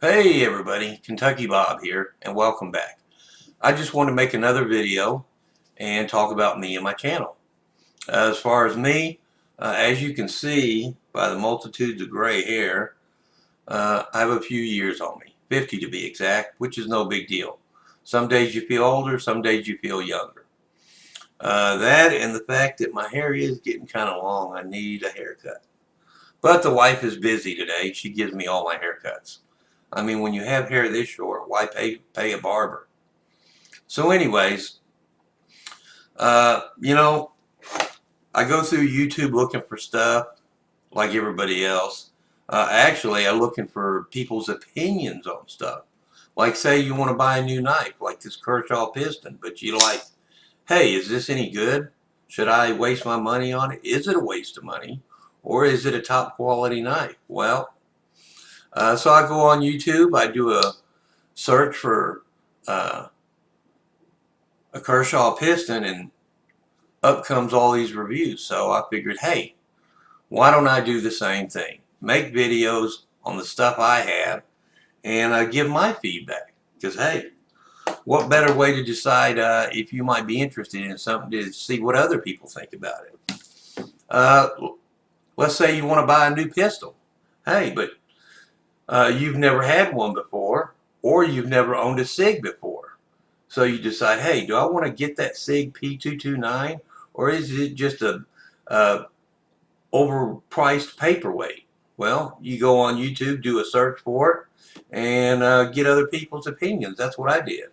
Hey everybody, Kentucky Bob here, and welcome back. I just want to make another video and talk about me and my channel. As far as me, as you can see by the multitudes of gray hair, I have a few years on me, 50 to be exact, which is no big deal. Some days you feel older, some days you feel younger. That and the fact that my hair is getting kind of long, I need a haircut. But the wife is busy today, she gives me all my haircuts. I mean, when you have hair this short, why pay a barber? So anyways, you know, I go through YouTube looking for stuff like everybody else. Actually, I'm looking for people's opinions on stuff. Like say you want to buy a new knife, like this Kershaw piston, but you like, hey, is this any good? Should I waste my money on it? Is it a waste of money? Or is it a top quality knife? Well, so I go on YouTube, I do a search for uh, a Kershaw piston, and up comes all these reviews. So I figured, hey, why don't I do the same thing? Make videos on the stuff I have and give my feedback. Because, hey, what better way to decide if you might be interested in something to see what other people think about it? Uh, let's say you want to buy a new pistol. Hey, but you've never had one before, or you've never owned a SIG before. So you decide, hey, do I want to get that SIG P229, or is it just a overpriced paperweight? Well, you go on YouTube, do a search for it, and get other people's opinions. That's what I did.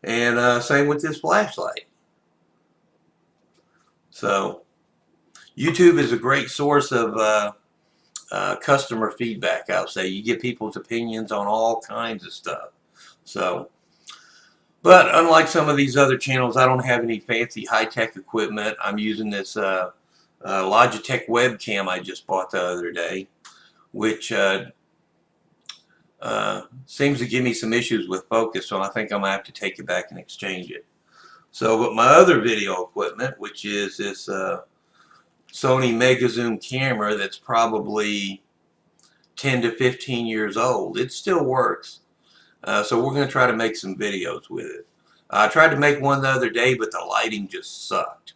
And same with this flashlight. So YouTube is a great source of customer feedback, I'll say. You get people's opinions on all kinds of stuff. So, but unlike some of these other channels, I don't have any fancy high-tech equipment. I'm using this Logitech webcam I just bought the other day, which seems to give me some issues with focus, so I think I'm going to have to take it back and exchange it. So, but my other video equipment, which is this Sony Mega Zoom camera that's probably 10 to 15 years old, it still works. So we're going to try to make some videos with it. I tried to make one the other day, but the lighting just sucked.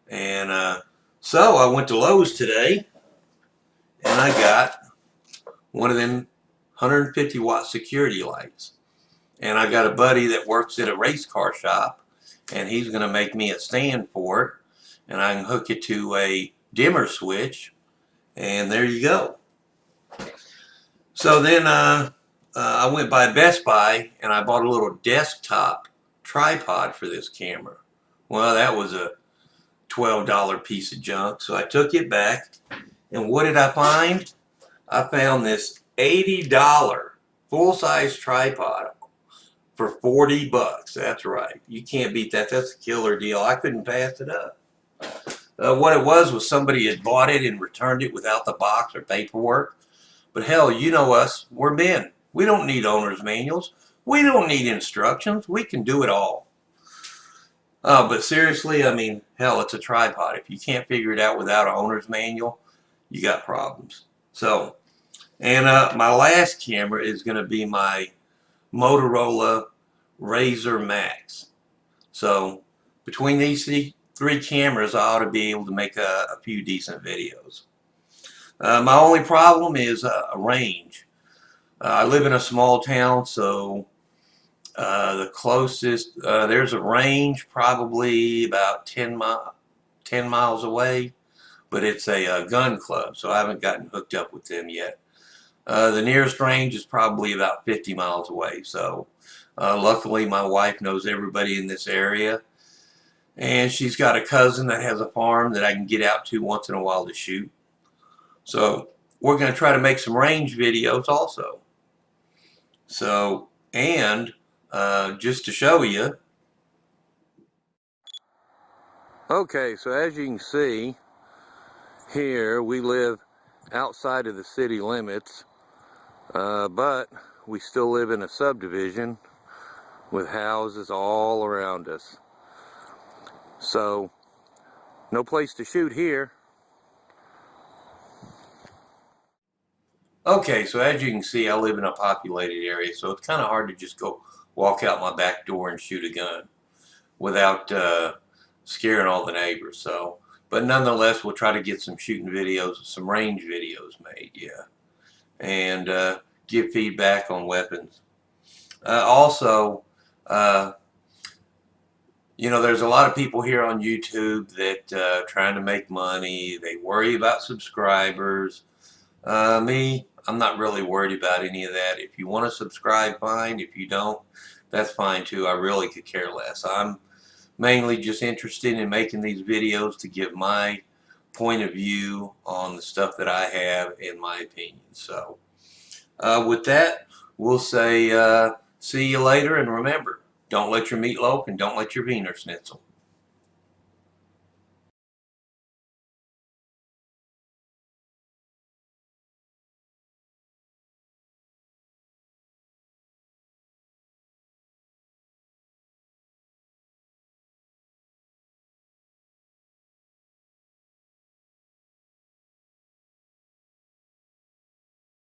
And so I went to Lowe's today, and I got one of them 150 watt security lights. And I got a buddy that works at a race car shop, and he's going to make me a stand for it. And I can hook it to a dimmer switch, and there you go. So then I went by Best Buy and I bought a little desktop tripod for this camera. Well, that was a $12 piece of junk, so I took it back, and what did I find? I found this $80 full-size tripod for 40 bucks. That's right. You can't beat that. That's a killer deal. I couldn't pass it up. What it was somebody had bought it and returned it without the box or paperwork. But hell, you know us, we're men. We don't need owner's manuals. We don't need instructions. We can do it all. But seriously, I mean, hell, it's a tripod. If you can't figure it out without an owner's manual, you got problems. So, and my last camera is going to be my Motorola Razr Max. So, between these three cameras, I ought to be able to make a few decent videos. My only problem is range. I live in a small town, so the closest, there's a range probably about 10 miles away, but it's a gun club, so I haven't gotten hooked up with them yet. The nearest range is probably about 50 miles away, so luckily my wife knows everybody in this area, and she's got a cousin that has a farm that I can get out to once in a while to shoot. So we're going to try to make some range videos also. So, and just to show you. Okay, so as you can see, here we live outside of the city limits, but we still live in a subdivision with houses all around us. So, no place to shoot here. Okay, so as you can see, I live in a populated area, so it's kind of hard to just go walk out my back door and shoot a gun without scaring all the neighbors. So, but nonetheless, we'll try to get some shooting videos, some range videos made, yeah, and give feedback on weapons. Also, uh, you know, there's a lot of people here on YouTube that trying to make money. They worry about subscribers. Me, I'm not really worried about any of that. If you want to subscribe, fine. If you don't, that's fine too. I really could care less. I'm mainly just interested in making these videos to give my point of view on the stuff that I have in my opinion. So with that, we'll say see you later, and remember, don't let your meatloaf and don't let your Wiener Schnitzel.